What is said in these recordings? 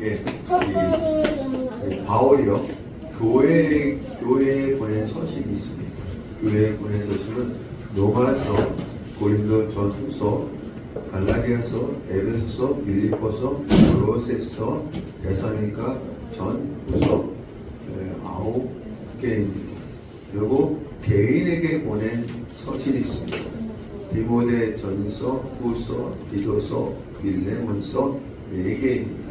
예, 바울이요 교회에 보낸 서신이 있습니다. 교회에 보낸 서신은 로마서, 고린도전후서, 갈라디아서, 에베소서, 빌립보서, 골로새서, 데살로니가 전후서 9개입니다. 그리고 개인에게 보낸 서신이 있습니다. 디모데 전서, 후서, 디도서, 빌레몬서 4개입니다.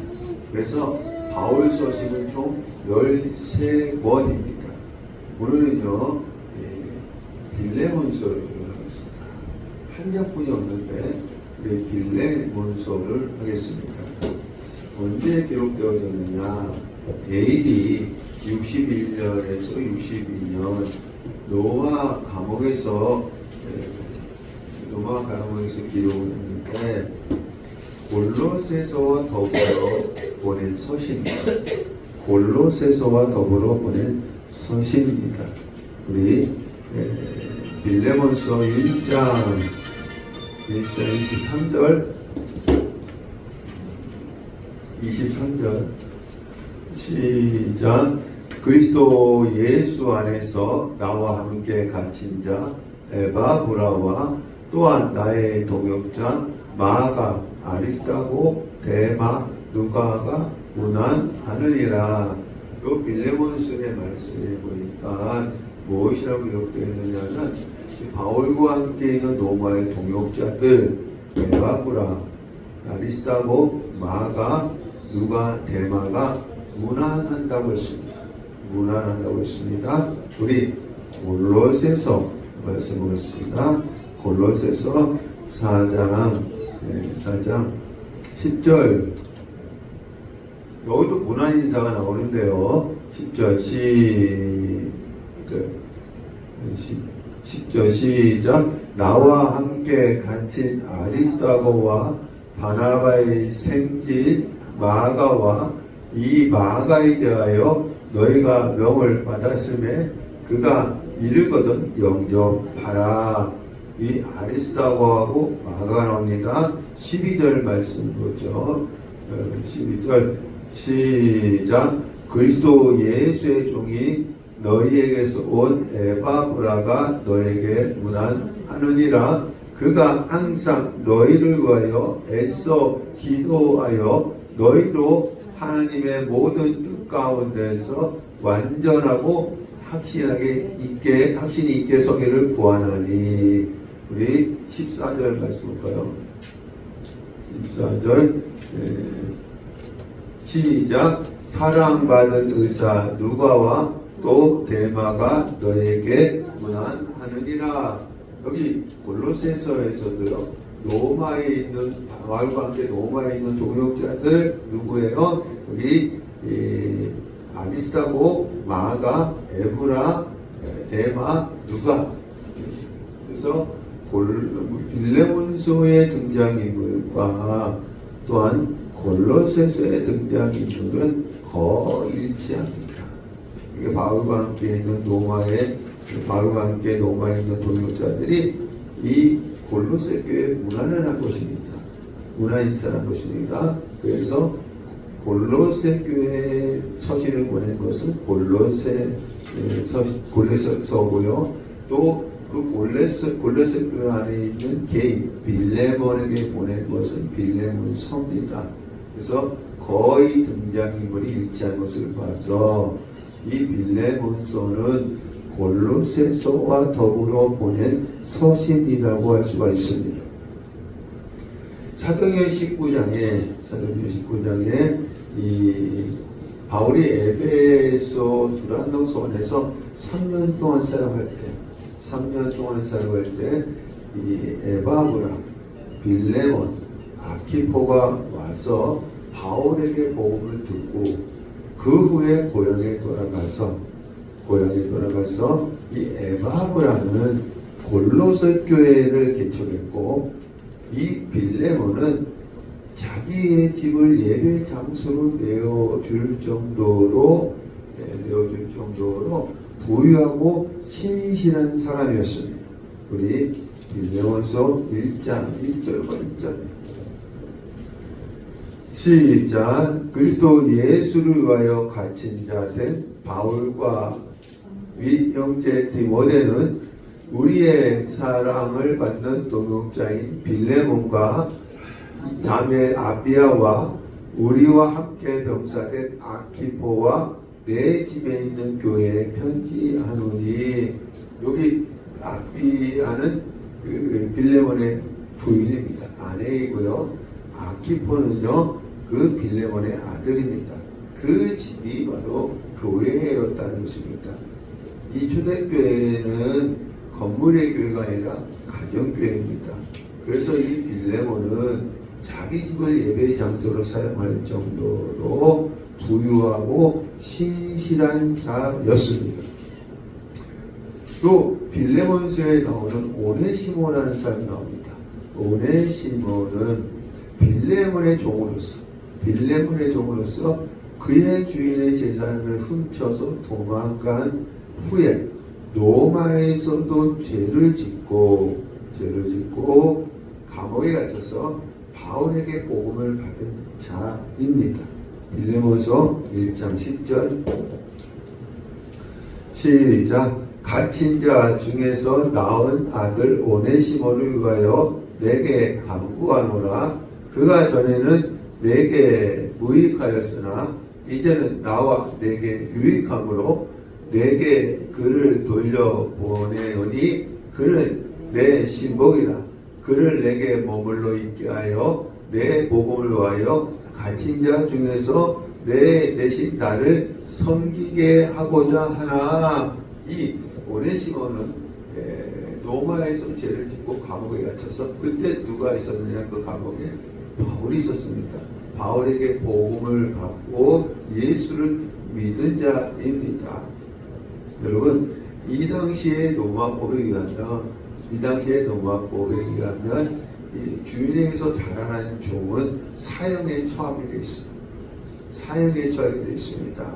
그래서 바울 서신은 총 13권입니다. 오늘은요 빌레몬서를 하겠습니다. 한 장뿐이 없는데 우리 빌레몬서를 하겠습니다. 언제 기록되어졌느냐? AD 61년에서 62년 로마 감옥에서 기록을 했는데 골로새서와 더불어 보낸 서신입니다. 골로새서와 더불어 보낸 서신입니다. 우리 빌레몬서 1장 23절 시작. 그리스도 예수 안에서 나와 함께 갇힌 자 에바브라와 또한 나의 동역자 마가, 아리스타고, 데마, 누가가 문안하느니라. 요 빌레몬서의 말씀에 보니까 무엇이라고 기록되어 있느냐면 바울과 함께 있는 로마의 동역자들 에바브라, 아리스타고, 마가, 누가, 데마가 문안한다고 했습니다. 문안한다고 했습니다. 우리 골로새서 말씀 보겠습니다. 골로새서 4장 10절. 여기도 문안 인사가 나오는데요. 10절 10절 시작. 나와 함께 갇힌 아리스타고와 바나바의 생질 마가와 이 마가에 대하여 너희가 명을 받았음에 그가 이르거든 영접하라. 이 아리스타고하고 마가가 나옵니다. 12절 말씀 보죠. 12절 시작. 그리스도 예수의 종이 너희에게서 온 에바브라가 너에게 문안하느니라. 그가 항상 너희를 위하여 애써 기도하여 너희로 하나님의 모든 뜻 가운데서 완전하고 확신이 있게 서기를 구하나니. 우리 14절 말씀 볼까요? 14절 시작. 사랑받은 의사 누가와 또 데마가 너에게 문안하느니라. 여기 골로새서에서도요 로마에 있는 바울과 함께 로마에 있는 동역자들 누구예요? 여기 아리스타고, 마가, 에브라, 데마, 누가. 그래서 빌레몬서의 등장인물과 또한 골로새서의 등장인물은 거의 일치합니다. 이게 바울과 함께 있는 로마에 있는 동역자들이 이 골로새 교회에 문안을 한 것입니다. 문안 인사를 한 것입니다. 그래서 골로새 교회에 서신을 보낸 것은 골로새서고요. 또 그 골로새 교회 안에 있는 개인 빌레몬에게 보낸 것은 빌레몬서입니다. 그래서 거의 등장인물이 일치한 것을 봐서 이 빌레몬서는 골로새서와 더불어 보낸 서신이라고 할 수가 있습니다. 사도행전 19장에 이 바울이 에베소 두란노선에서 3년 동안 사역할 때 이 에바브라, 빌레몬, 아키포가 와서 바울에게 복음을 듣고 그 후에 고향에 돌아가서 이 에바브라는 골로새 교회를 개척했고 이 빌레몬은 자기의 집을 예배 장소로 내어줄 정도로 부유하고 신실한 사람이었습니다. 우리 빌레몬서 1장 1절과 2절 시작. 그리스도 예수를 위하여 갇힌 자 된 바울과 윗 형제 디모데는 우리의 사랑을 받는 동역자인 빌레몬과 자매 아비아와 우리와 함께 병사된 아키포와 내 집에 있는 교회에 편지하노니. 여기 아비아는 그 빌레몬의 부인입니다. 아내이고요. 아키포는요 그 빌레몬의 아들입니다. 그 집이 바로 교회였다는 것입니다. 이 초대교회는 건물의 교회가 아니라 가정교회입니다. 그래서 이 빌레몬은 자기 집을 예배 장소로 사용할 정도로 부유하고 신실한 자였습니다. 또 빌레몬서에 나오는 오네시모라는 사람이 나옵니다. 오네시모는 빌레몬의 종으로서 그의 주인의 재산을 훔쳐서 도망간 후에 로마에서도 죄를 짓고 감옥에 갇혀서 바울에게 복음을 받은 자입니다. 빌레몬서 1장 10절 시작. 갇힌 자 중에서 낳은 아들 오네시모를 위하여 내게 간구하노라. 그가 전에는 내게 무익하였으나 이제는 나와 내게 유익함으로 내게 그를 돌려보내노니 그는 내 신복이라. 그를 내게 머물러 있게 하여 내 복음을 위하여 갇힌 자 중에서 내 대신 나를 섬기게 하고자 하나. 이 오네시모는 로마에서 죄를 짓고 감옥에 갇혀서 그때 누가 있었느냐? 그 감옥에 바울이 있었습니다. 바울에게 복음을 받고 예수를 믿은 자입니다. 여러분, 이 당시의 로마법에 의하면 이 주인에게서 달아난 종은 사형에 처하게 되어 있습니다.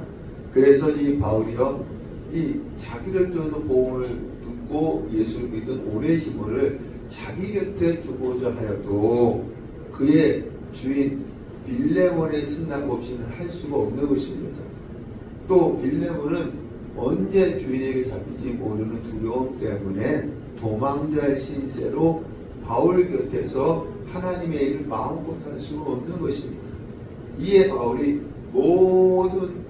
그래서 이 바울이요, 이 자기를 통해서 복음을 듣고 예수를 믿은 오네시모를 자기 곁에 두고자 하여도 그의 주인 빌레몬의 승낙 없이는 할 수가 없는 것입니다. 또 빌레몬은 언제 주인에게 잡힐지 모르는 두려움 때문에 도망자의 신세로 바울 곁에서 하나님의 일을 마음껏 할 수가 없는 것입니다. 이에 바울이 모든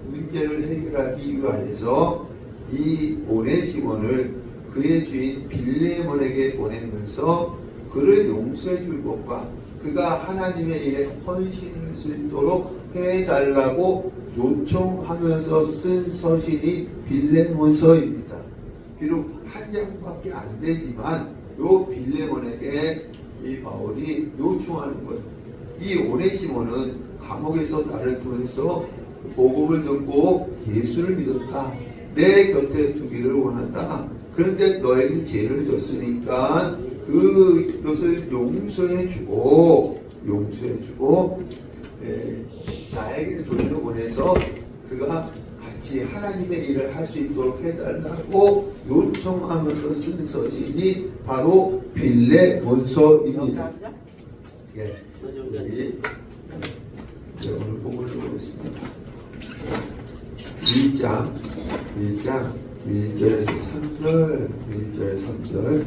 문제를 해결하기 위하여서 이 오네시몬을 그의 주인 빌레몬에게 보내면서 그를 용서해 줄 것과 그가 하나님의 일에 헌신할 수 있도록 해달라고 요청하면서 쓴 서신이 빌레몬서입니다. 비록 한 장밖에 안 되지만 요 빌레몬에게 이 바울이 요청하는 거예요. 이 오네시모는 감옥에서 나를 통해서 복음을 듣고 예수를 믿었다. 내 곁에 두기를 원한다. 그런데 너에게 죄를 졌으니까 그것을 용서해주고 나에게 돌려보내서 그가 같이 하나님의 일을 할 수 있도록 해달라고 요청하면서 쓴 서신이 바로 빌레몬서입니다. 예, 여기 오늘 본문을 보겠습니다. 1장 1절에서 3절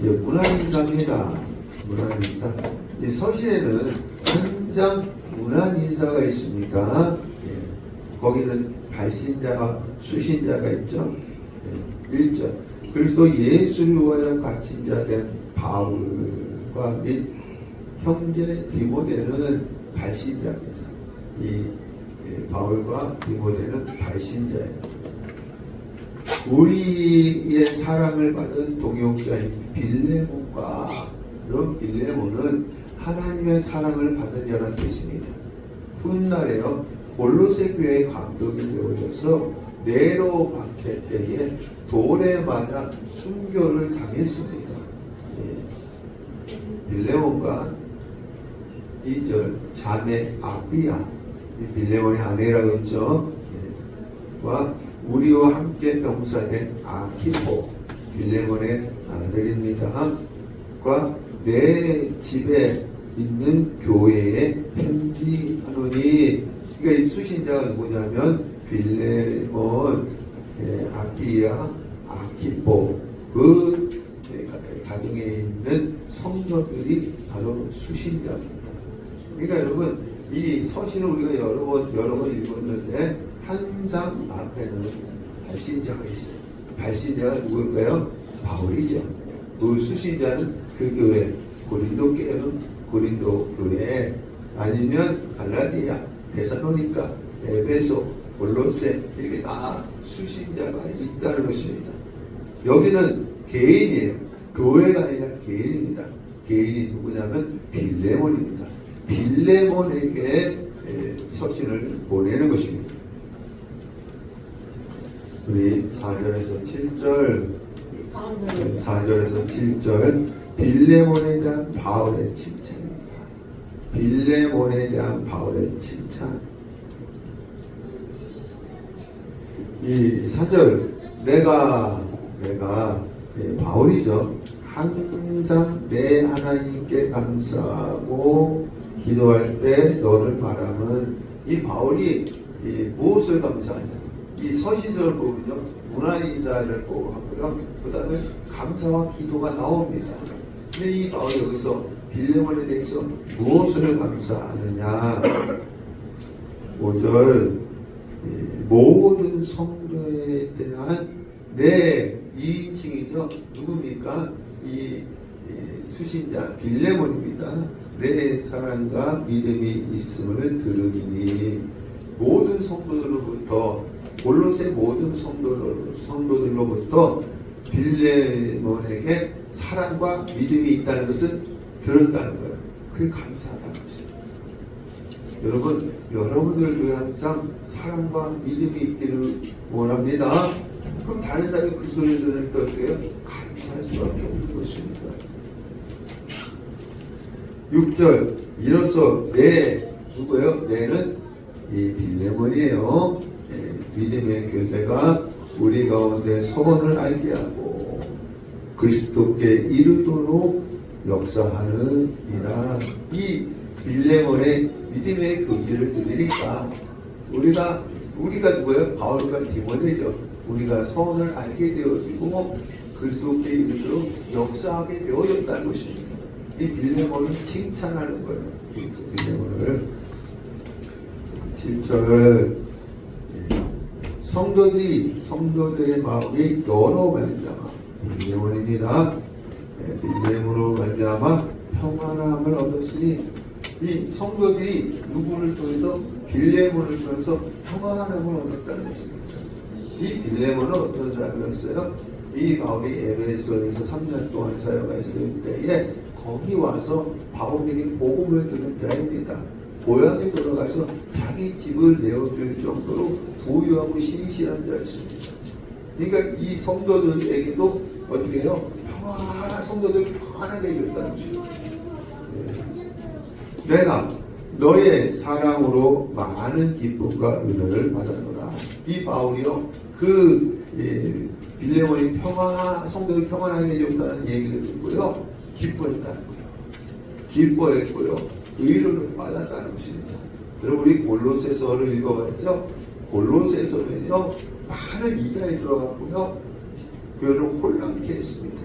문안인사입니다. 문안인사. 이 서신에는 한 장 문안인사가 있습니다. 예, 거기는 발신자와 수신자가 있죠. 예, 1절. 그리스도 예수를 위하여 갇힌 자 된 바울과 및 형제 디모데는 발신자입니다. 이 바울과 디모데는 발신자예요. 우리의 사랑을 받은 동역자인 빌레몬과 그런 빌레몬은 하나님의 사랑을 받은 자라는 뜻입니다. 훗날에요 골로새 교회의 감독이 되어져서 네로 박해 때에 돌에 맞아 순교를 당했습니다. 빌레몬과 2절 자매 아비아, 빌레몬의 아내라고 했죠. 와 우리와 함께 병사된 아키포, 빌레몬의 아들입니다. 과 내 집에 있는 교회에 편지 아버지 그러니까 이 수신자가 누구냐면 빌레몬, 아피야, 아키포 그 가정에 있는 성도들이 바로 수신자입니다. 그러니까 여러분 이 서신을 우리가 여러 번 읽었는데 항상 앞에는 발신자가 있어요. 발신자가 누굴까요? 바울이죠. 그 수신자는 그 교회 고린도 교회 아니면 갈라디아, 데살로니가, 에베소, 골로새 이렇게 다 수신자가 있다는 것입니다. 여기는 개인이에요. 교회가 아니라 개인입니다. 개인이 누구냐면 빌레몬입니다. 빌레몬에게 서신을 보내는 것입니다. 우리 4절에서 7절 빌레몬에 대한 바울의 칭찬입니다. 빌레몬에 대한 바울의 칭찬. 이 4절 내가 바울이죠. 항상 내 하나님께 감사하고 기도할 때 너를 말하면 이 바울이 무엇을 감사하냐? 이 서신서를 보면요 문화 인사를 보고 하고요 그 다음에 감사와 기도가 나옵니다. 근데 이 바울이 여기서 빌레몬에 대해서 무엇을 감사하느냐? 5절 모든 성도에 대한 내 2인칭이죠. 누굽니까? 이 수신자 빌레몬입니다. 내 사랑과 믿음이 있음을 들으니 모든 성도들로부터 골로새 모든 성도들로부터 빌레몬에게 사랑과 믿음이 있다는 것을 들었다는 거예요. 그게 감사하다는 것입니다. 여러분, 여러분들도 항상 사랑과 믿음이 있기를 원합니다. 그럼 다른 사람이 그 소리를 들을 때 어때요? 감사할 수밖에 없는 것입니다. 6절 이로써 누구예요? 내는 이 빌레몬이에요. 믿음의 교제가 우리 가운데 서원을 알게 하고 그리스도께 이르도록 역사하는 이라. 이 빌레몬의 믿음의 교제를 들으니까 우리가 누구예요? 바울과 디모데죠. 우리가 서원을 알게 되어지고 그리스도께 이르도록 역사하게 되어졌다는 것입니다. 이 빌레몬을 칭찬하는 거예요. 빌레몬을 7절 성도들의 마음이 너로 말미암아 빌레몬입니다. 빌레몬으로 말미암아 평안함을 얻었으니 이 성도들이 누구를 통해서 빌레몬을 통해서 평안함을 얻었다는 것입니다. 이 빌레몬은 어떤 사람이었어요? 이 바울이 에베소에서 3년 동안 사역했을 때에 거기 와서 바울에게 복음을 들은 자입니다. 고향에 돌아가서 자기 집을 내어줄 정도로 부유하고 신실한 자였습니다. 그러니까 이 성도들에게도 어떻게 해요? 성도들 평안하게 해줬다는 것입니다. 내가 너의 사랑으로 많은 기쁨과 은혜를 받았노라. 이 바울이요 빌레몬이 성도를 평안하게 해줬다는 얘기를 듣고요 기뻐했다는 거예요. 기뻐했고요 의로를 받았다는 것입니다. 여러분 우리 골로새서를 읽어봤죠? 골로새서는요 많은 이단이 들어갔고요 교회를 혼란케 했습니다.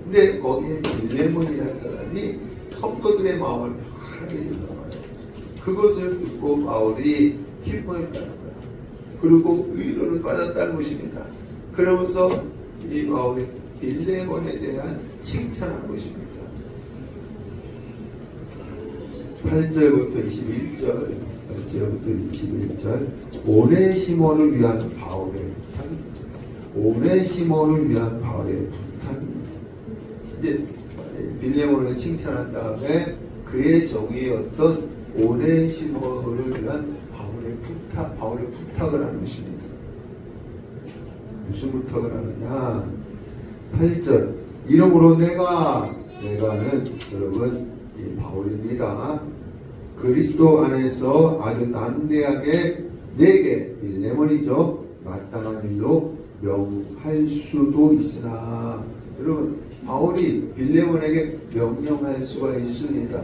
근데 거기에 빌레몬이라는 사람이 성도들의 마음을 편하게 해준다고 해요. 그것을 듣고 바울이 기뻐했다는 거야. 그리고 의로를 받았다는 것입니다. 그러면서 이 바울이 빌레몬에 대한 칭찬한 것입니다. 8절부터 21절 오네시모를 위한 바울의 부탁입니다. 이제 빌레몬을 칭찬한 다음에 그의 정의였던 오네시모를 위한 바울의 부탁을 하는 것입니다. 무슨 부탁을 하느냐? 8절 이러므로 내가는 여러분 이 바울입니다. 그리스도 안에서 아주 담대하게 내게 빌레몬이죠 마땅한 일로 명할 수도 있으나 여러분 바울이 빌레몬에게 명령할 수가 있습니다.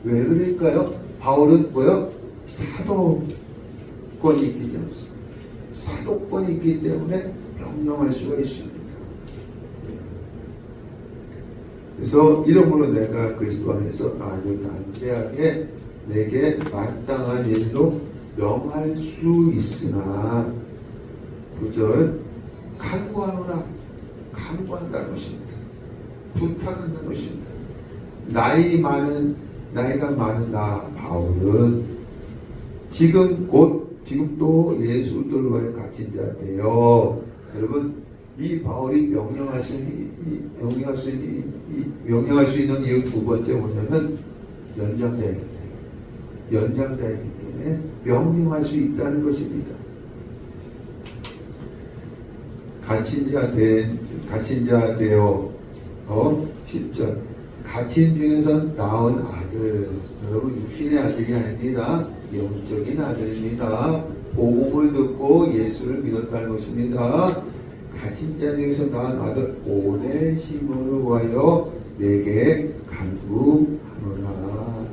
왜 그럴까요? 바울은 뭐요? 사도권이 있기 때문에 사도권이 있기 때문에 명령할 수가 있습니다. 그래서 이러므로 내가 그리스도 안에서 아주 담대하게 내게 마땅한 일로 명할 수 있으나 9절 간구하노라. 간구한다는 것입니다. 부탁한다는 것입니다. 나이가 많은 나 바울은 지금 또 예수 그리스도와의 갇힌 자인데요. 여러분, 이 바울이 명령할 수 있는 이유 두 번째 뭐냐면 연장자이기 때문에 명령할 수 있다는 것입니다. 갇힌 자 되어 10절 갇힌 중에서 낳은 아들, 여러분 육신의 아들이 아닙니다. 영적인 아들입니다. 복음을 듣고 예수를 믿었다는 것입니다. 갇힌 자 중에서 낳은 아들 오네시모를 위하여 내게 간구하노라.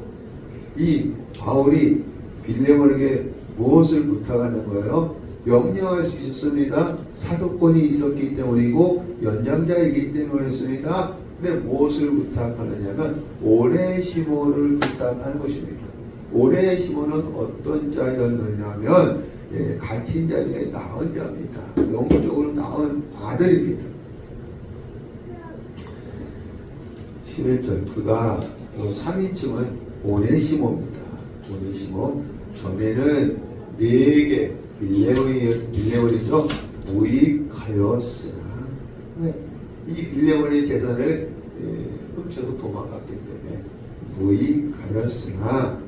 이 바울이 빌레몬에게 무엇을 부탁하는 거예요? 명령할 수 있었습니다. 사도권이 있었기 때문이고 연장자이기 때문이었습니다. 근데 무엇을 부탁하느냐면 오네시모를 부탁하는 것입니다. 오네시모는 어떤 자였느냐면 갇힌 자 중에 낳은 자입니다. 영적으로 낳은 아들입니다. 11절 그가 3인칭은 오네시모입니다. 오네시모 전에는 4개 빌레몬이죠. 무익하였으나 이 빌레몬의 재산을 훔쳐서 도망갔기 때문에 무익하였으나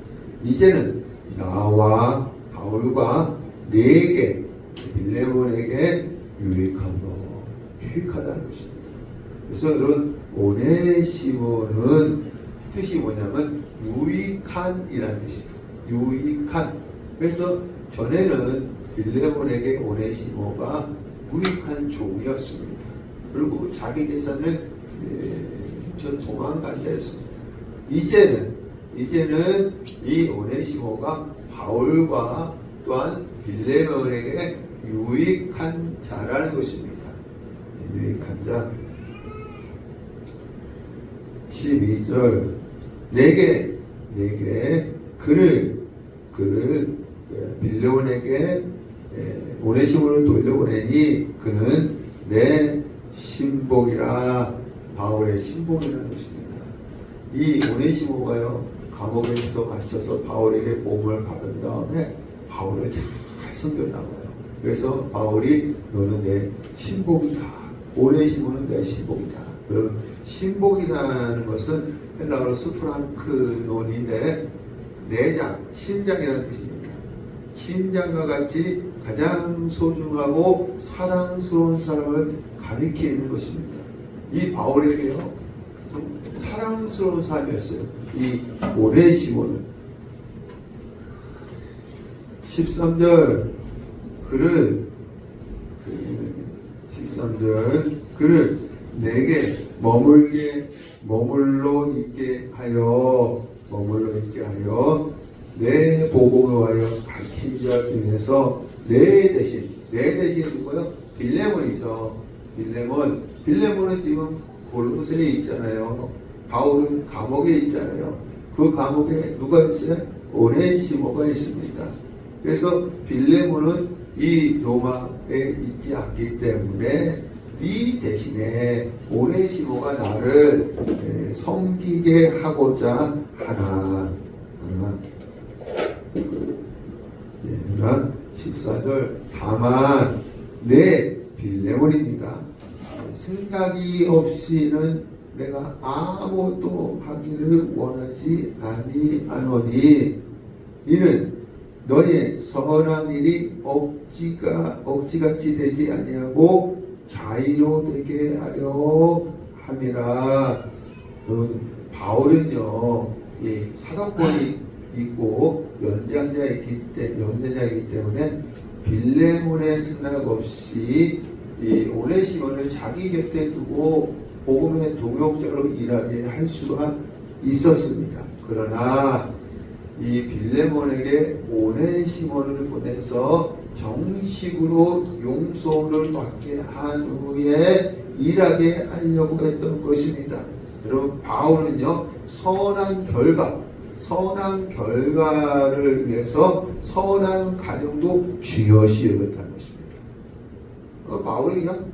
이제는 나와 바울과 4개 빌레몬에게 유익하다는 것입니다. 그래서 이런 오네시모는 뜻이 뭐냐면 유익한이라는 뜻입니다. 유익한. 그래서 전에는 빌레몬에게 오네시모가 무익한 종이었습니다. 그리고 자기 재산을 훔쳐 도망간 자였습니다. 이제는 이 오네시모가 바울과 또한 빌레몬에게 유익한 자라는 것입니다. 유익한 자. 12절 내게 그를 빌레몬에게 오네시모를 돌려보내니 그는 내 신복이라. 바울의 신복이라는 것입니다. 이 오네시모가요 감옥에서 갇혀서 바울에게 보험을 받은 다음에 바울을 잘 섬겼나 봐요. 그래서 바울이 너는 내 신복이다. 오네시모는 내 신복이다. 여러분, 신복이라는 것은 헬라어로 스프랑크논인데 내장, 심장이라는 뜻입니다. 심장과 같이 가장 소중하고 사랑스러운 사람을 가리키는 것입니다. 이 바울에게요 좀 사랑스러운 사람이었어요. 이 오네시모는. 13절 그를 내게 머물러 있게 하여 내 복음을 하여 갇힌 자 중에서 내 대신 누구요? 빌레몬이죠. 빌레몬은 지금 골로새에 있잖아요. 바울은 감옥에 있잖아요. 그 감옥에 누가 있어요? 오네시모가 있습니다. 그래서 빌레몬은 이 로마에 있지 않기 때문에 이 대신에 오네시모가 나를 섬기게 하고자 하나. 14절 다만 내 빌레몬입니다. 생각이 없이는 내가 아무것도 하기를 원하지 아니하노니 이는 너의 선한 일이 억지같이 되지 아니하고 자의로 되게 하려 함이라. 여러분, 바울은요 사도권이 있고 연장자이기 때문에 빌레몬의 승낙 없이 이 오네시모를 자기 곁에 두고 복음의 동역자로 일하게 할 수가 있었습니다. 그러나 이 빌레몬에게 오네시모를 보내서 정식으로 용서를 받게 한 후에 일하게 하려고 했던 것입니다. 여러분, 바울은요, 선한 결과를 위해서 선한 가정도 중요시 여겼다는 것입니다. 바울이 그냥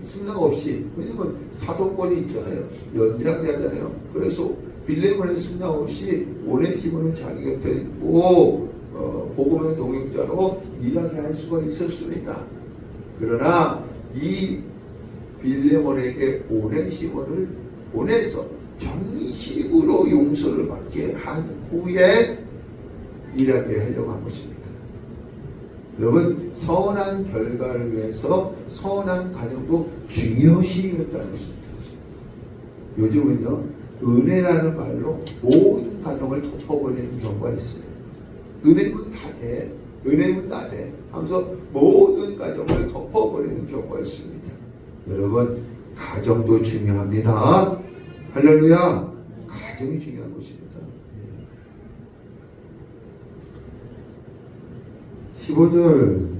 승낙 없이, 왜냐면 사도권이 있잖아요. 연장자잖아요. 그래서 빌레몬의 승낙 없이 오네시모는 자기 곁에 있고 복음의 동역자로 일하게 할 수가 있었습니다. 그러나 이 빌레몬에게 오네시모를 보내서 정식으로 용서를 받게 한 후에 일하게 하려고 한 것입니다. 여러분, 선한 결과를 위해서 선한 가정도 중요시 여겼다는 것입니다. 요즘은요, 은혜라는 말로 모든 가정을 덮어버리는 경우가 있어요. 은혜는 다 돼 하면서 모든 가정을 덮어버리는 경우가 있습니다. 여러분, 가정도 중요합니다. 할렐루야. 가정이 중요한 것입니다. 15절,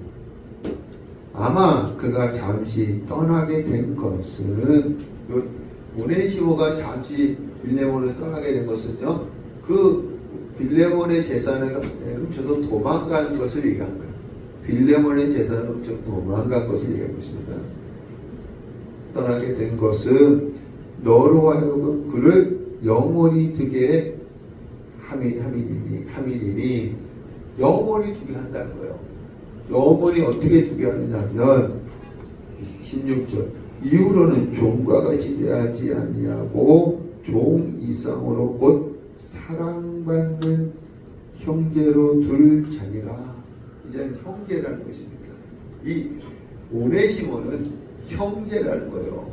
아마 그가 잠시 떠나게 된 것은, 오네시모가 잠시 빌레몬을 떠나게 된 것은요, 그 빌레몬의 재산을 훔쳐서 도망간 것을 얘기한 거예요. 빌레몬의 재산을 훔쳐서 도망간 것을 얘기한 것입니다. 떠나게 된 것은 너로 하여금 그를 영원히 두게 하미님이 영원히 두게 한다는 거예요. 영원히 어떻게 두게 하느냐면 16절, 이후로는 종과 같이 대하지 아니하고 종 이상으로 곧 사랑받는 형제로 둘 자니라. 이제는 형제라는 것입니다. 이 오네시모는 형제라는 거예요.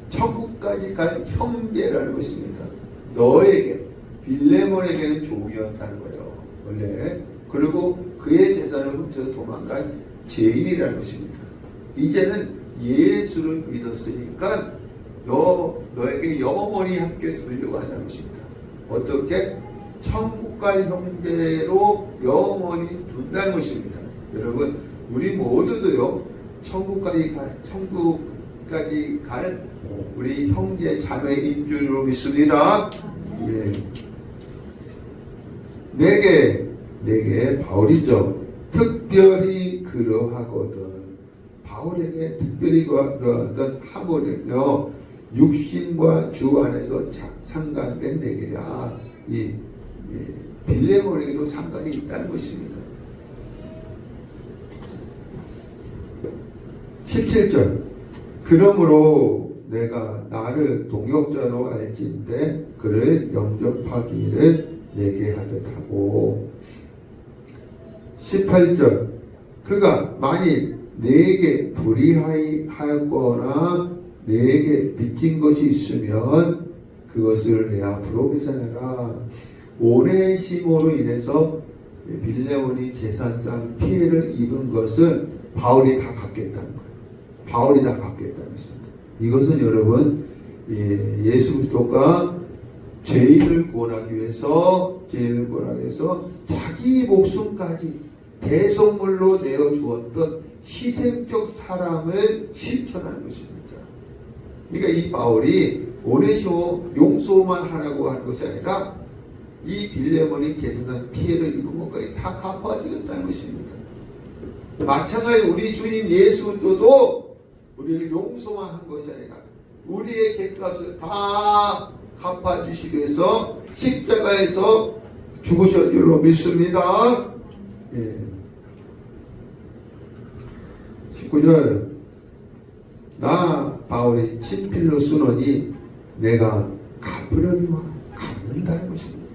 천국까지 간 형제라는 것입니다. 너에게, 빌레몬에게는 종이었다는 거예요, 원래. 그리고 그의 재산을 훔쳐서 도망간 죄인이라는 것입니다. 이제는 예수를 믿었으니까 너에게 영원히 함께 두려고 한다는 것입니다. 어떻게? 천국과 형제로 영원히 둔다는 것입니다. 여러분, 우리 모두도요, 천국까지 갈 우리 형제 자매인 줄로 믿습니다. 예. 내게 바울이죠. 특별히 그러하거든. 바울에게 특별히 그러하던 하모는요, 육신과 주 안에서 상관된 내게라. 이 빌레몬에게도 상관이 있다는 것입니다. 17절, 그러므로 내가 나를 동역자로 알진대 그를 영접하기를 내게 하듯하고. 18절, 그가 만일 내게 불의하였거나 내게 빚진 것이 있으면 그것을 내 앞으로 계산해라. 오네시모로 인해서 빌레몬이 재산상 피해를 입은 것을 바울이 다 갚겠다는 거예요. 바울이 다 갚겠다는 것입니다. 이것은 여러분, 예수 그리스도가 죄인을 구원하기 위해서 자기 목숨까지 대속물로 내어 주었던 희생적 사랑을 실천하는 것입니다. 그러니까 이 바울이 오네시모 용서만 하라고 하는 것이 아니라 이 빌레몬이 재산상 피해를 입은 것까지 다 갚아주겠다는 것입니다. 마찬가지로 우리 주님 예수 그리스도도 우리를 용서만 한 것이 아니라 우리의 죄값을 다 갚아주시기 위해서 십자가에서 죽으신 줄로 믿습니다. 19절, 나 바울이 친필로 쓰노니 내가 갚으려니와 갚는다는 것입니다.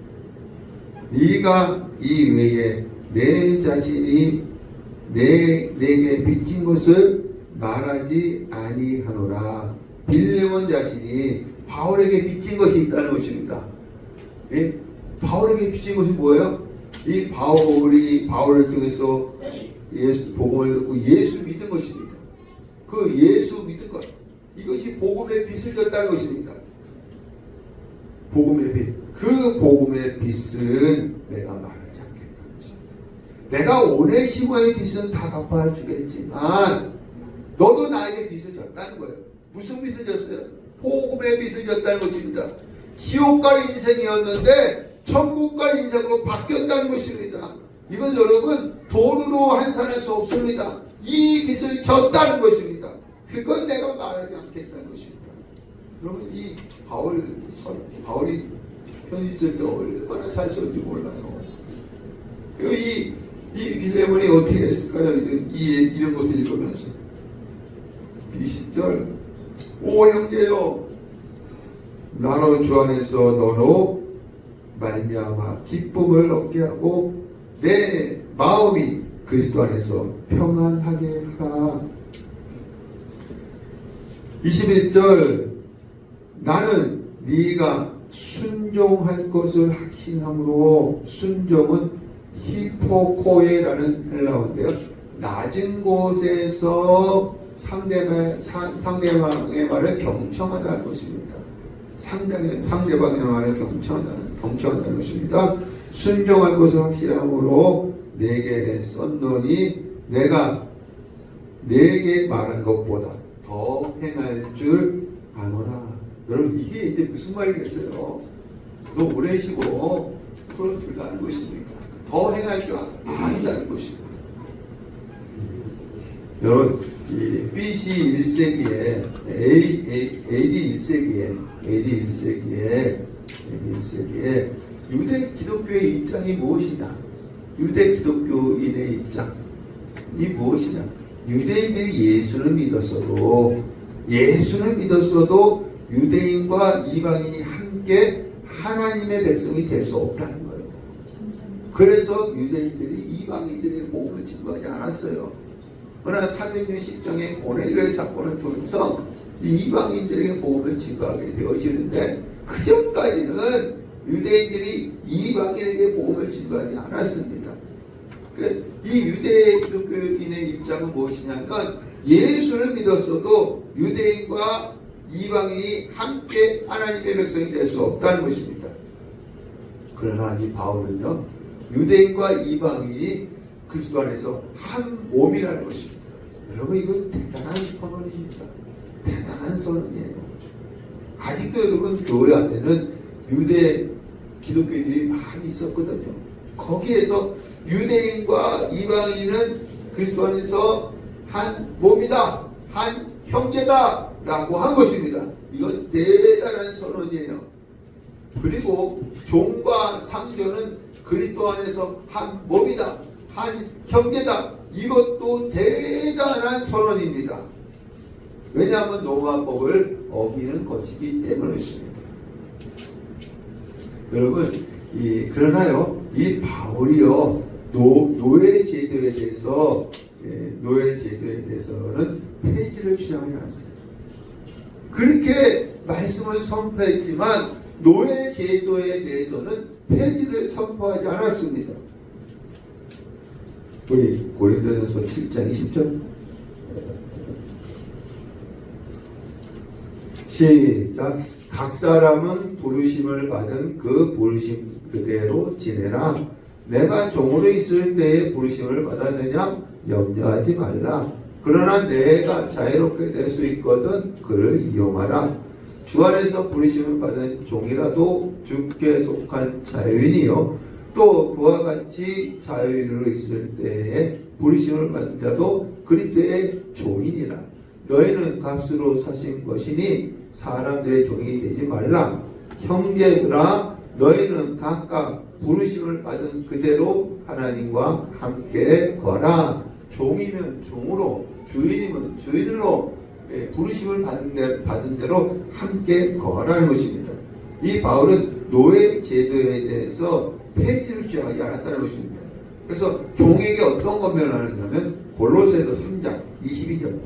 네가 이 외에 내 자신이 내게 빚진 것을 말하지 아니하노라. 빌레몬 자신이 바울에게 빚진 것이 있다는 것입니다. 예? 바울에게 빚진 것이 뭐예요? 이 바울을 통해서 예수 복음을 듣고 예수 믿은 것입니다. 그 예수 믿은 것, 이것이 복음의 빚을 졌다는 것입니다. 복음의 빛, 그 복음의 빛은 내가 말하지 않겠다는 것입니다. 내가 오네시모의 빛은 다 갚아 주겠지만 너도 나에게 빛을 졌다는 거예요. 무슨 빛을 졌어요? 복음의 빛을 졌다는 것입니다. 지옥과 인생이었는데 천국과 인생으로 바뀌었다는 것입니다. 이건 여러분 돈으로 환산할 수 없습니다. 이 빛을 졌다는 것입니다. 그건 내가 말하지 않겠다는 것입니다. 그러면 이 바울이 편지 쓸 때 얼마나 잘 썼는지 몰라요. 이 빌레몬이 어떻게 했을까요? 이런 것을 읽으면서 20절 오 형제여 나로 주 안에서 너로 말미암아 기쁨을 얻게 하고 내 마음이 그리스도 안에서 평안하게 하라. 21절 나는 네가 순종할 것을 확신함으로 순종은 히포코에라는 헬라어인데요. 낮은 곳에서 상대방의 말을 경청하다는 것입니다. 상대방의 말을 경청한다는 것입니다. 순종할 것을 확실함으로 내게 썼노니 내가 내게 말한 것보다 더 행할 줄 아노라. 여러분 이게 이제 무슨 말이겠어요? 너 오래 쉬고 풀어줄라는 것입니까? 더 행할 줄 안다는 것입니다. 여러분 이 BC 1세기에 AD 1세기에 유대 기독교의 입장이 무엇이냐? 유대 기독교인의 입장이 무엇이냐? 유대인들이 예수를 믿었어도 유대인과 이방인이 함께 하나님의 백성이 될 수 없다는 거예요. 그래서 유대인들이 이방인들의 복음을 증거하지 않았어요. 그러나 사도행전 10장의 고넬료의 사건을 통해서 이방인들에게 복음을 증거하게 되어지는데 그 전까지는 유대인들이 이방인에게 복음을 증거하지 않았습니다. 이 유대 기독교인의 입장은 무엇이냐면 예수를 믿었어도 유대인과 이방인이 함께 하나님의 백성이 될 수 없다는 것입니다. 그러나 이 바울은요 유대인과 이방인이 그리스도 안에서 한 몸이라는 것입니다. 여러분 이건 대단한 선언입니다. 대단한 선언이에요. 아직도 여러분 교회 안에는 유대 기독교인들이 많이 있었거든요. 거기에서 유대인과 이방인은 그리스도 안에서 한 몸이다, 한 형제다 라고 한 것입니다. 이건 대단한 선언이에요. 그리고 종과 상전은 그리스도 안에서 한 몸이다, 한 형제다. 이것도 대단한 선언입니다. 왜냐하면 노마법을 어기는 것이기 때문이었습니다. 여러분, 그러나요, 이 바울이요, 노예 제도에 대해서는 폐지를 주장하지 않았어요. 그렇게 말씀을 선포했지만 노예 제도에 대해서는 폐지를 선포하지 않았습니다. 우리 고린도전서 7장 20절 시작. 각 사람은 부르심을 받은 그 부르심 그대로 지내라. 내가 종으로 있을 때에 부르심을 받았느냐 염려하지 말라. 그러나 내가 자유롭게 될 수 있거든 그를 이용하라. 주 안에서 부르심을 받은 종이라도 주께 속한 자유인이요 또 그와 같이 자유인으로 있을 때에 부르심을 받은 자도 그리스도의 종이니라. 너희는 값으로 사신 것이니 사람들의 종이 되지 말라. 형제들아 너희는 각각 부르심을 받은 그대로 하나님과 함께 거라. 종이면 종으로, 주인이면 주인으로 부르심을 받은 대로 함께 거라는 것입니다. 이 바울은 노예 제도에 대해서 폐지를 주장하지 않았다는 것입니다. 그래서 종에게 어떤 것 면하느냐면 골로새서 3장 22절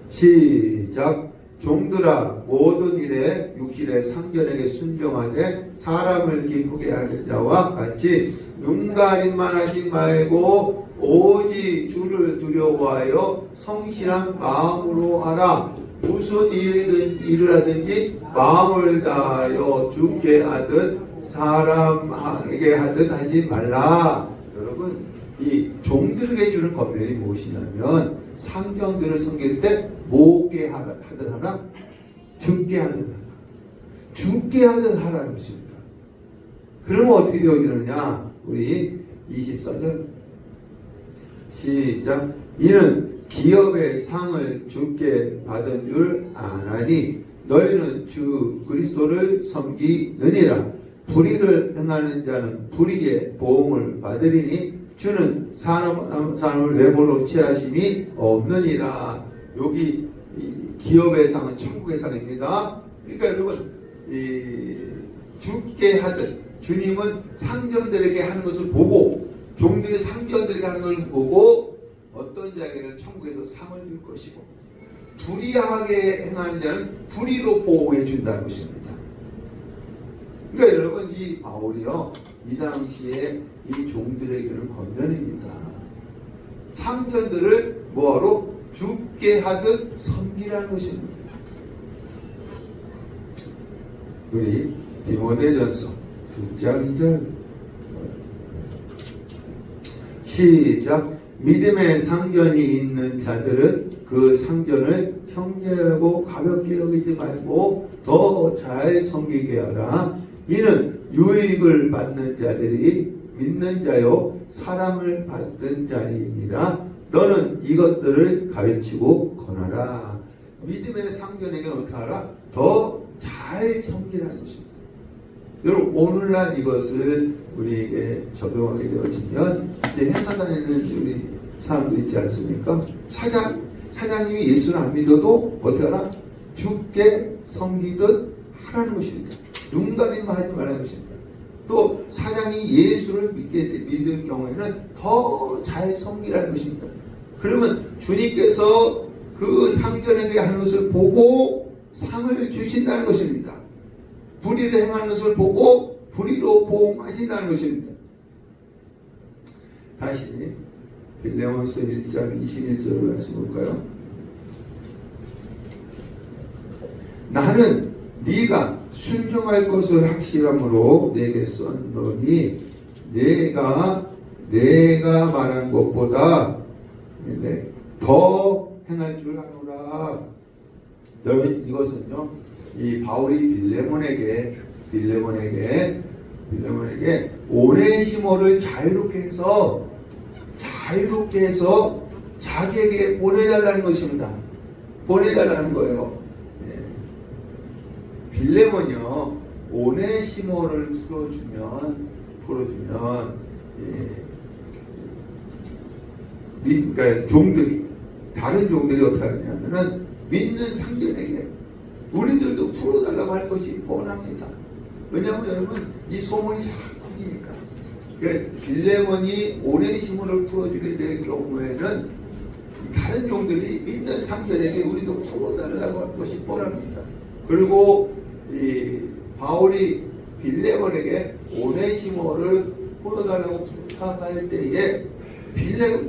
시작. 종들아 모든 일에 육신의 상전에게 순종하되 사람을 기쁘게 하는 자와 같이 눈가림만 하지 말고 오직 주를 두려워하여 성실한 마음으로 하라. 무슨 일을 하든지 마음을 다하여 주께 하든 사람에게 하든 하지 말라. 여러분, 이 종들에게 주는 권면이 무엇이냐면 상전들을 섬길 때 목게 하든 하나, 죽게 하든 하나, 죽게 하든 하라는 것입니다. 그러면 어떻게 되어지느냐? 우리 24절 시작. 이는 기업의 상을 주께 받은 줄 아나니 너희는 주 그리스도를 섬기느니라. 불의를 행하는 자는 불의의 보응을 받으리니 주는 사람을 외모로 취하심이 없느니라. 여기 기업의 상은 천국의 상입니다. 그러니까 여러분, 주께 하든, 주님은 상전들에게 하는 것을 보고, 종들이 상전들에게 하는 것을 보고 어떤 자에게는 천국에서 상을 줄 것이고, 불의하게 행하는 자는 불의로 보호해 준다는 것입니다. 그러니까 여러분, 이 바울이요, 이 당시에 이 종들에게는 권면입니다. 상전들을 뭐하러? 죽게 하듯 섬기라는 것입니다. 우리 디모데전서 6장 2절 시작. 믿음의 상전이 있는 자들은 그 상전을 형제라고 가볍게 여기지 말고 더 잘 섬기게 하라. 이는 유익을 받는 자들이 믿는 자요 사람을 받는 자이니라. 너는 이것들을 가르치고 권하라. 믿음의 상전에게 어떻게 하라? 더 잘 섬기라는 것입니다. 여러분, 오늘날 이것을 우리에게 적용하게 되어지면 이제 회사 다니는 우리 사람들 있지 않습니까? 사장님이 예수를 안 믿어도 어떻게 하라? 죽게 섬기듯 하라는 것입니다. 눈 가림만 하지 말라는 것입니다. 또 사장이 예수를 믿을 경우에는 더 잘 섬기라는 것입니다. 그러면 주님께서 그 상전에게 하는 것을 보고 상을 주신다는 것입니다. 불의를 행하는 것을 보고 불의로 보응하신다는 것입니다. 다시 빌레몬서 1장 21절을 말씀 볼까요? 나는 네가 순종할 것을 확실함으로 내게 썼노니 내가 말한 것보다 더 행할 줄 아노라. 여러분, 이것은요, 이 바울이 빌레몬에게 오네시모를 자유롭게 해서 자기에게 보내달라는 것입니다. 보내달라는 거예요. 빌레몬이요, 오네시모를 풀어주면 그러니까 다른 종들이 어떻게 하냐면은 믿는 상전에게 우리들도 풀어달라고 할 것이 뻔합니다. 왜냐하면 여러분, 이 소문이 자꾸 퍼지니까. 그러니까 빌레몬이 오네시모를 풀어주게 될 경우에는 다른 종들이 믿는 상전에게 우리도 풀어달라고 할 것이 뻔합니다. 그리고 이 바울이 빌레몬에게 오네시모를 풀어달라고 부탁할 때에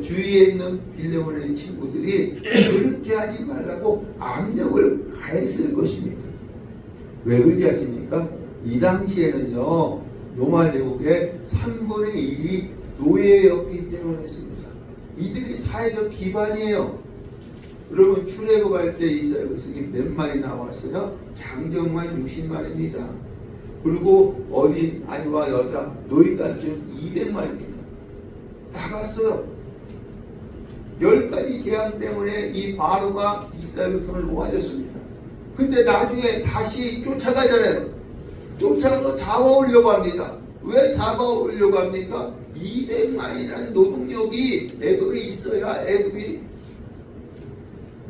주위에 있는 빌레몬의 친구들이 그렇게 하지 말라고 압력을 가했을 것입니다. 왜 그렇게 하십니까? 이 당시에는요, 로마 제국의 3분의 1이 노예였기 때문이었습니다. 이들이 사회적 기반이에요. 여러분, 출애굽할 때 이스라엘 백성이 몇 마리 나왔어요? 장정만 60마리입니다. 그리고 어린 아이와 여자, 노인까지 해서 200마리입니다. 나갔어요. 10가지 재앙 때문에 이 바로가 이스라엘 백성을 모아줬습니다. 근데 나중에 다시 쫓아가잖아요. 쫓아가서 잡아오려고 합니다. 왜 잡아오려고 합니까? 200만이라는 노동력이 애굽에 있어야 애굽이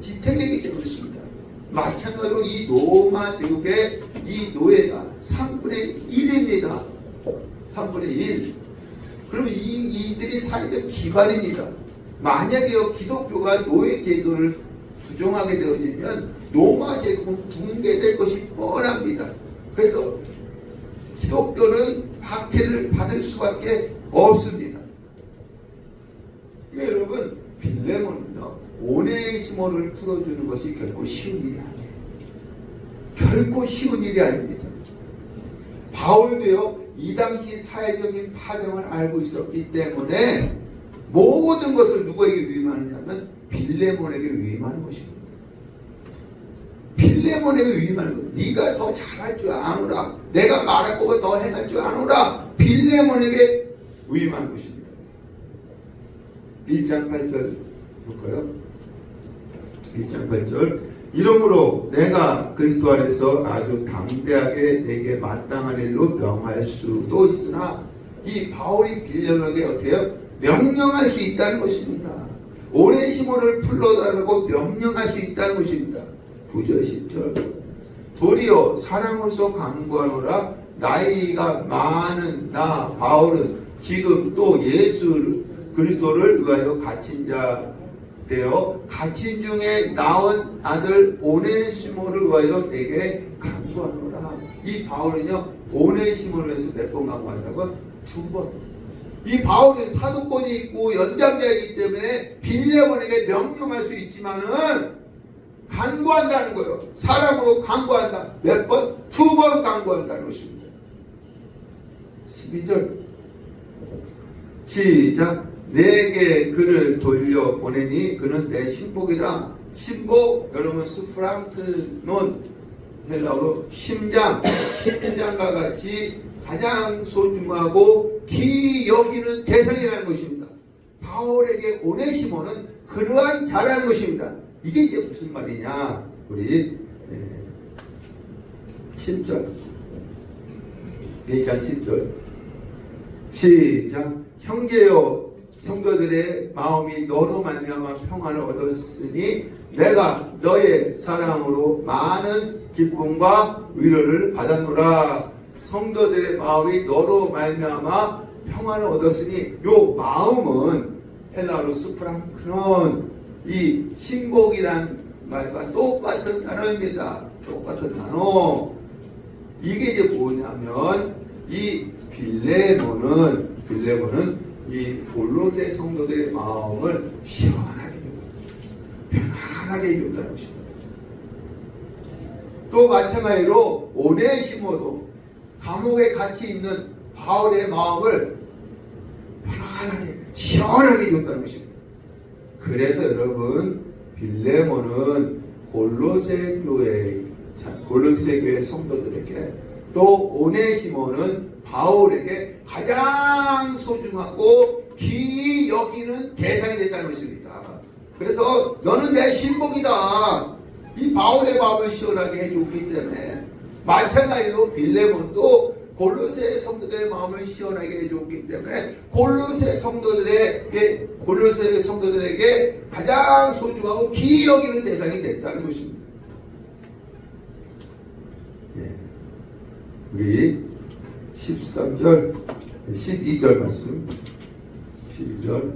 지탱되기 때문이었습니다. 마찬가지로 이 로마 제국의 이 노예가 3분의 1입니다. 3분의 1. 그러면 이들이 사회적 기반입니다. 만약에 기독교가 노예 제도를 부정하게 되어지면 로마 제국은 붕괴될 것이 뻔합니다. 그래서 기독교는 박해를 받을 수밖에 없습니다. 그러니까 여러분, 빌레몬은요, 오네시모를 풀어주는 것이 결코 쉬운 일이 아니에요. 결코 쉬운 일이 아닙니다. 바울도요, 이 당시 사회적인 파장을 알고 있었기 때문에 모든 것을 누구에게 위임하느냐면 빌레몬에게 위임하는 것입니다. 빌레몬에게 위임하는 것. 네가 더 잘할 줄 아노라. 내가 말할 것보다 더 행할 줄 아노라. 빌레몬에게 위임하는 것입니다. 1장 8절 볼까요? 1장 8절. 이러므로 내가 그리스도 안에서 아주 담대하게 내게 마땅한 일로 명할 수도 있으나, 이 바울이 빌레몬에게 어떻게 해요? 명령할 수 있다는 것입니다. 오네시모를 불러달라고 명령할 수 있다는 것입니다. 9절 10절. 도리어 사랑으로서 간구하노라. 나이가 많은 나 바울은 지금 또 예수 그리스도를 위하여 갇힌 자 되어 갇힌 중에 낳은 아들 오네시모를 위하여 내게 간구하노라. 이 바울은요, 오네시모를 위해서 몇 번 간구한다고? 2번. 이 바울은 사도권이 있고 연장자이기 때문에 빌레몬에게 명령할 수 있지만은 간구한다는 거예요. 사람으로 간구한다. 몇 번? 2번 간구한다는 것입니다. 12절 시작. 내게 그를 돌려 보내니 그는 내 신복이라. 신복, 여러분 스프랑트논 헬라어로 심장과 같이 가장 소중하고 귀히 여기는 대상이라는 것입니다. 바울에게 오네시모는 그러한 자라는 것입니다. 이게 이제 무슨 말이냐? 우리 7절 1장 7절 시작. 형제여, 성도들의 마음이 너로 말미암아 평안을 얻었으니 내가 너의 사랑으로 많은 기쁨과 위로를 받았노라. 성도들의 마음이 너로 말미암아 평안을 얻었으니, 요 마음은 헬라어로 스프랑크논, 이 신복이란 말과 똑같은 단어입니다. 똑같은 단어. 이게 이제 뭐냐면, 이 빌레몬은 이 골로새 성도들의 마음을 시원하게 해줍니다. 편안하게 해준다는 것입니다. 또 마찬가지로 오네시모도 감옥에 갇혀 있는 바울의 마음을 편안하게 시원하게 해준다는 것입니다. 그래서 여러분, 빌레몬은 골로새 교회 성도들에게, 또 오네시모는 바울에게 가장 소중하고 귀히 여기는 대상이 됐다는 것입니다. 그래서 너는 내 신복이다. 이 바울의 마음을 시원하게 해줬기 때문에, 마찬가지로 빌레몬도 골로새 성도들의 마음을 시원하게 해줬기 때문에 골로새 성도들에게 가장 소중하고 귀히 여기는 대상이 됐다는 것입니다. 우리 13절 12절 말씀. 12절.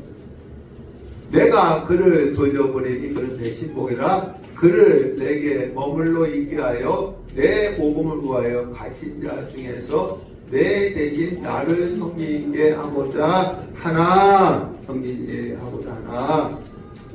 내가 그를 돌려보내니 그는 내 신복이라. 그를 내게 머물러 있게 하여 내 복음을 구하여 갇힌 자 중에서 내 대신 나를 섬기게 하고자 하나.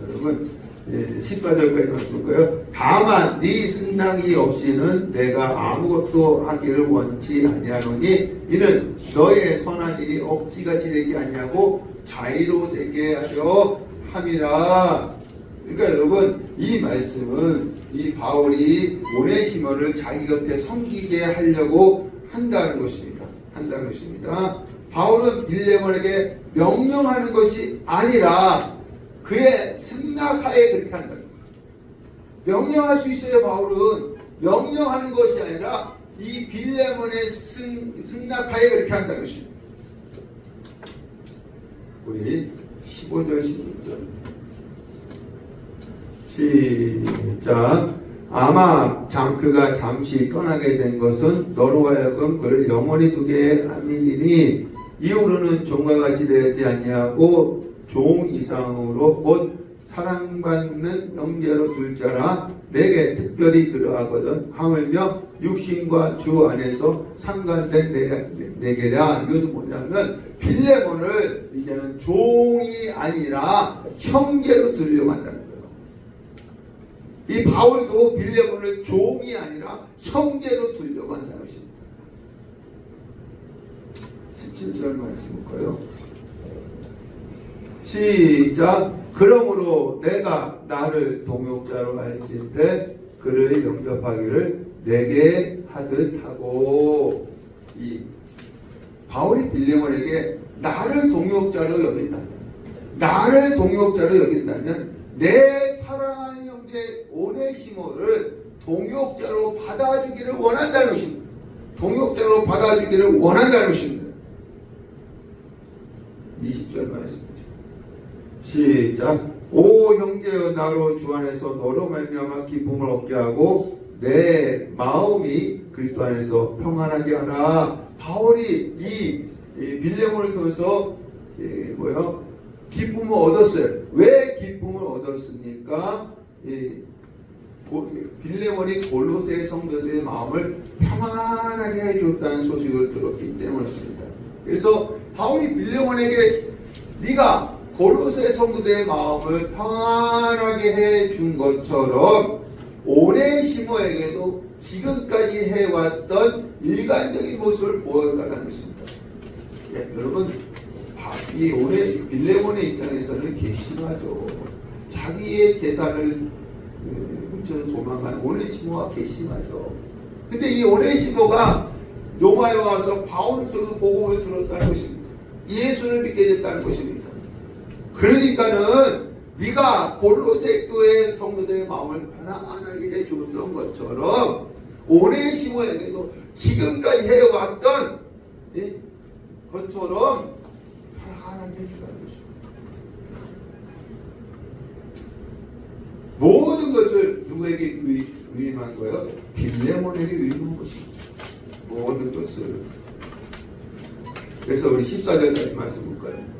여러분, 14절까지 말씀할까요? 다만 네 승낙이 없이는 내가 아무것도 하기를 원치 아니하노니 이는 너의 선한 일이 억지같이 되지 아니하고 자의로 되게 하려 함이라. 그러니까 여러분, 이 말씀은 이 바울이 오네시모를 자기 곁에 섬기게 하려고 한다는 것입니다. 바울은 빌레몬에게 명령하는 것이 아니라 그의 승낙하에 그렇게 한다는 거예요. 명령할 수 있어요. 바울은 명령하는 것이 아니라 이 빌레몬의 승낙하에 그렇게 한다는 것입니다. 우리 15절 16절 시작. 아마 그가 잠시 떠나게 된 것은 너로 하여금 그를 영원히 두게 함이니 이후로는 종과 같이 되지 아니하고 종 이상으로 곧 사랑받는 형제로 둘 자라. 내게 특별히 그러하거든. 하물며 육신과 주 안에서 상관된 내게라. 이것은 뭐냐면 빌레몬을 이제는 종이 아니라 형제로 들으려고 한다는 거예요. 이 바울도 빌레몬을 종이 아니라 형제로 두려고 한다는 것입니다. 17절 말씀 볼까요? 시작. 그러므로 내가 나를 동역자로 할진대 그를 영접하기를 내게 하듯 하고. 이 바울이 빌레몬에게 나를 동역자로 여긴다면, 나를 동역자로 여긴다면 내 사랑하는 형제 오네시모를 동역자로 받아주기를 원한다는 것입니다. 동역자로 받아주기를 원한다는 것입니다. 20절 말씀이죠. 시작. 오 형제여, 나로 주 안에서 너로 말미암아 기쁨을 얻게 하고 내 마음이 그리스도 안에서 평안하게 하라. 바울이 이 빌레몬을 통해서 기쁨을 얻었어요. 왜 기쁨을 얻었습니까? 빌레몬이 골로새 성도들의 마음을 평안하게 해줬다는 소식을 들었기 때문이었습니다. 그래서 바울이 빌레몬에게 네가 골로새 성도들의 마음을 평안하게 해준 것처럼 오네시모에게도 지금까지 해왔던 일관적인 모습을 보여달라는 것입니다. 예, 여러분, 이 빌레몬의 입장에서는 괘씸하죠. 자기의 재산을 훔쳐서 도망간 오네시모가 괘씸하죠. 근데 이 오네시모가 로마에 와서 바울을 통해서 복음을 들었다는 것입니다. 예수를 믿게 됐다는 것입니다. 그러니까는 네가 골로새 교회 성도들의 마음을 편안하게 해줬던 것처럼 오네시모에게도 지금까지 해왔던 것처럼 편안하게 해주라는 것입니다. 모든 것을 누구에게 위임한 거예요? 빌레몬에게 위임한 것입니다. 모든 것을. 그래서 우리 14절까지 말씀 볼까요?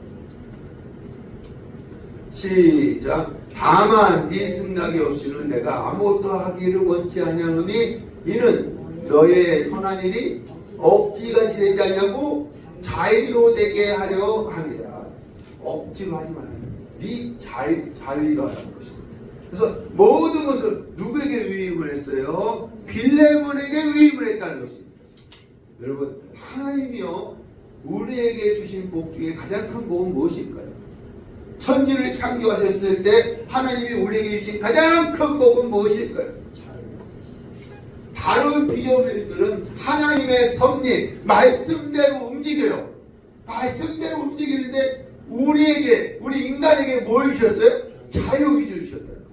시작. 다만 네 승낙이 없이는 내가 아무것도 하기를 원치 아니하노니 이는 너의 선한 일이 억지같이 되지 않냐고 자유로 되게 하려 함이라. 억지로 하지 말아요. 네 자유로 하는 것입니다. 그래서 모든 것을 누구에게 위임을 했어요? 빌레몬에게 위임을 했다는 것입니다. 여러분, 하나님이요 우리에게 주신 복 중에 가장 큰 복은 무엇일까요? 천지를 창조하셨을 때 하나님이 우리에게 주신 가장 큰 복은 무엇일까요? 다른 비전들은 하나님의 섭리, 말씀대로 움직여요. 말씀대로 움직이는데 우리 인간에게 뭘 주셨어요? 자유의지를 주셨다는 거예요.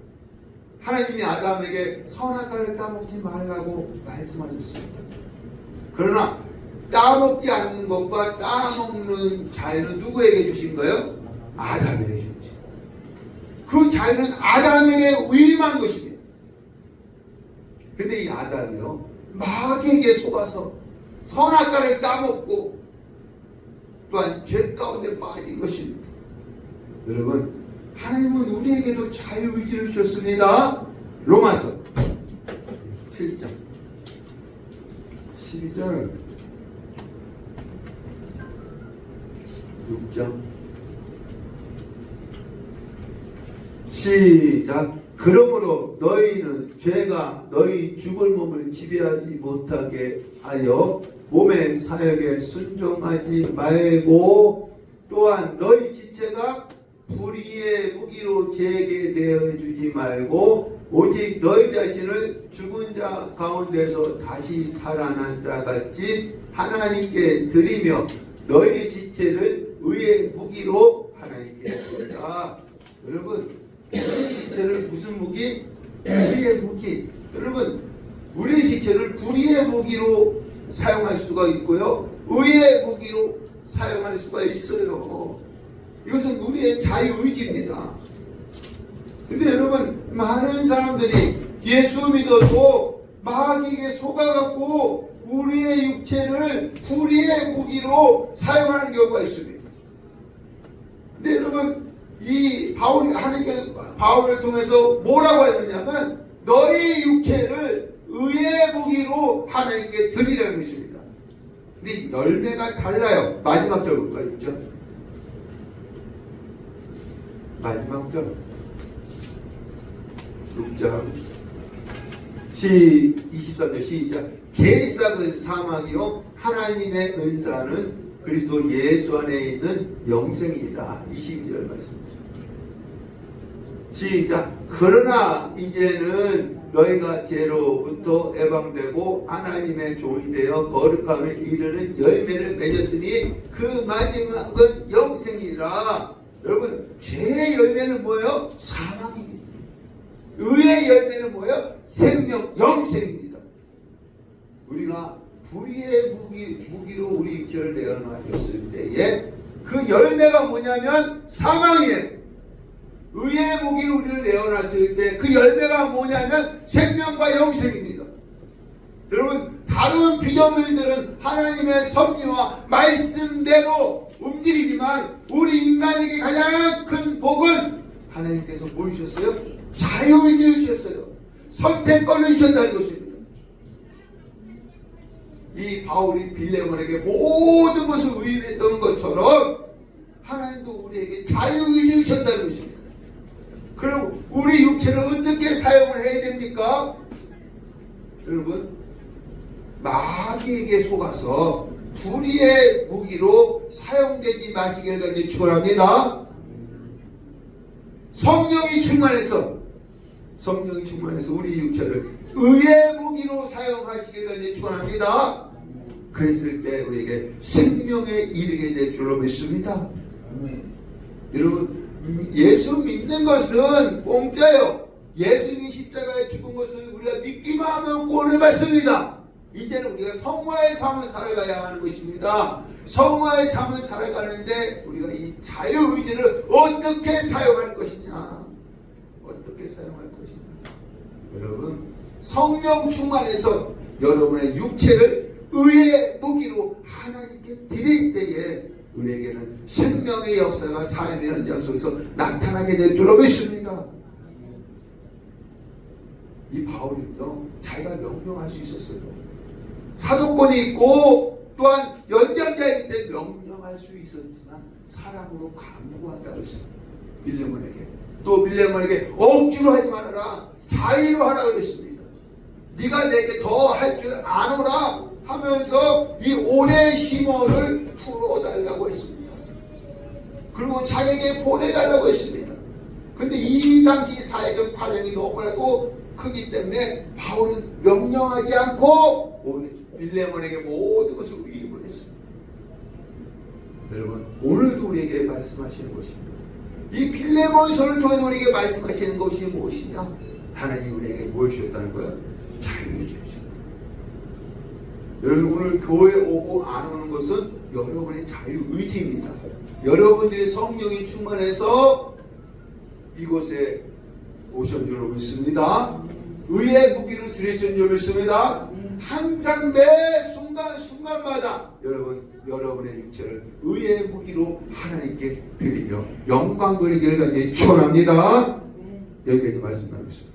하나님이 아담에게 선악과를 따먹지 말라고 말씀하셨습니다. 그러나 따먹지 않는 것과 따먹는 자유는 누구에게 주신 거예요? 아담에게 주신 거예요. 그 자유는 아담에게 위임한 것입니다. 근데 이 아담이요 마귀에게 속아서 선악과를 따먹고 또한 죄 가운데 빠진 것입니다. 여러분, 하나님은 우리에게도 자유의지를 주셨습니다. 로마서 7장 12절 6장 시작. 그러므로 너희는 죄가 너희 죽을 몸을 지배하지 못하게 하여 몸의 사역에 순종하지 말고 또한 너희 지체가 불의의 무기로 죄에게 내어주지 말고 오직 너희 자신을 죽은 자 가운데서 다시 살아난 자 같이 하나님께 드리며 너희 지체를 의의 무기로 하나님께 드리라. 여러분, 우리 지체를 무슨 무기? 불의의 무기. 여러분, 우리 지체를 불의의 무기로 사용할 수가 있고요, 의의 무기로 사용할 수가 있어요. 이것은 우리의 자유의지입니다. 근데 여러분, 많은 사람들이 예수 믿어도 마귀에게 속아갖고 우리의 육체를 불의의 무기로 사용하는 경우가 있습니다. 근데 여러분, 이 하나님께서 바울을 통해서 뭐라고 했느냐면 너희 육체를 의의 무기로 하나님께 드리라는 것입니다. 근데 열매가 달라요. 마지막 절 볼까요? 있죠? 마지막 절 6장 23절 시작. 제싹은 사망이요 하나님의 은사는 그리스도 예수 안에 있는 영생이다. 22절 말씀입니다. 시작. 그러나 이제는 너희가 죄로부터 해방되고 하나님의 종이 되어 거룩함에 이르는 열매를 맺었으니 그 마지막은 영생이라. 여러분, 죄의 열매는 뭐예요? 사망입니다. 의의 열매는 뭐예요? 생명, 영생입니다. 우리가 불의의 무기로 우리 육체를 내어놔줬을 때에 그 열매가 뭐냐면 사망이에요. 의의 무기로 우리를 내어놨을 때 그 열매가 뭐냐면 생명과 영생입니다. 여러분, 다른 피조물들은 하나님의 섭리와 말씀대로 움직이지만 우리 인간에게 가장 큰 복은 하나님께서 뭘 주셨어요? 자유의지를 주셨어요. 선택권을 주셨다는 것입니다. 이 바울이 빌레몬에게 모든 것을 의뢰했던 것처럼 하나님도 우리에게 자유의지를 주셨다는 것입니다. 그럼 우리 육체를 어떻게 사용을 해야 됩니까? 여러분, 마귀에게 속아서 불의의 무기로 사용되지 마시길 간절히 축원합니다. 성령이 충만해서 우리 육체를 의의 무기로 사용하시길 간절히 축원합니다. 그랬을 때 우리에게 생명에 이르게 될 줄로 믿습니다. 여러분, 예수 믿는 것은 공짜예요. 예수님이 십자가에 죽은 것을 우리가 믿기만 하면 구원을 받습니다. 이제는 우리가 성화의 삶을 살아가야 하는 것입니다. 성화의 삶을 살아가는데 우리가 이 자유의지를 어떻게 사용할 것이냐, 어떻게 사용할 것이냐. 여러분, 성령 충만해서 여러분의 육체를 의의 무기로 하나님께 드릴 때에 우리에게는 생명의 역사가 삶의 현장 속에서 나타나게 될 줄로 믿습니다. 이 바울은요, 자기가 명령할 수 있었어요. 사도권이 있고 또한 연장자이기 때문에 명령할 수 있었지만 사랑으로 강구한다고 했어요. 빌레몬에게. 또 빌레몬에게 억지로 하지 말아라, 자의로 하라고 했습니다. 네가 내게 더 할 줄 아노라 하면서 이 오랜 심호를 풀어달라고 했습니다. 그리고 자기에게 보내달라고 했습니다. 근데 이 당시 사회적 파장이 너무나도 크기 때문에 바울은 명령하지 않고 빌레몬에게 모든 것을 위임을 했습니다. 여러분, 오늘도 우리에게 말씀하시는 것입니다. 이 빌레몬서를 통해서 우리에게 말씀하시는 것이 무엇이냐? 하나님 우리에게 뭘 주셨다는 거예요? 자유의지를 주셨다. 여러분, 오늘 교회에 오고 안 오는 것은 여러분의 자유의지입니다. 여러분들이 성령이 충만해서 이곳에 오신 줄로 믿습니다. 의의 무기를 들으신 줄로 믿습니다. 항상 매 순간마다 여러분의 육체를 의의 무기로 하나님께 드리며 영광 돌리기를 간절히 축원합니다. 여기까지 말씀 나누겠습니다.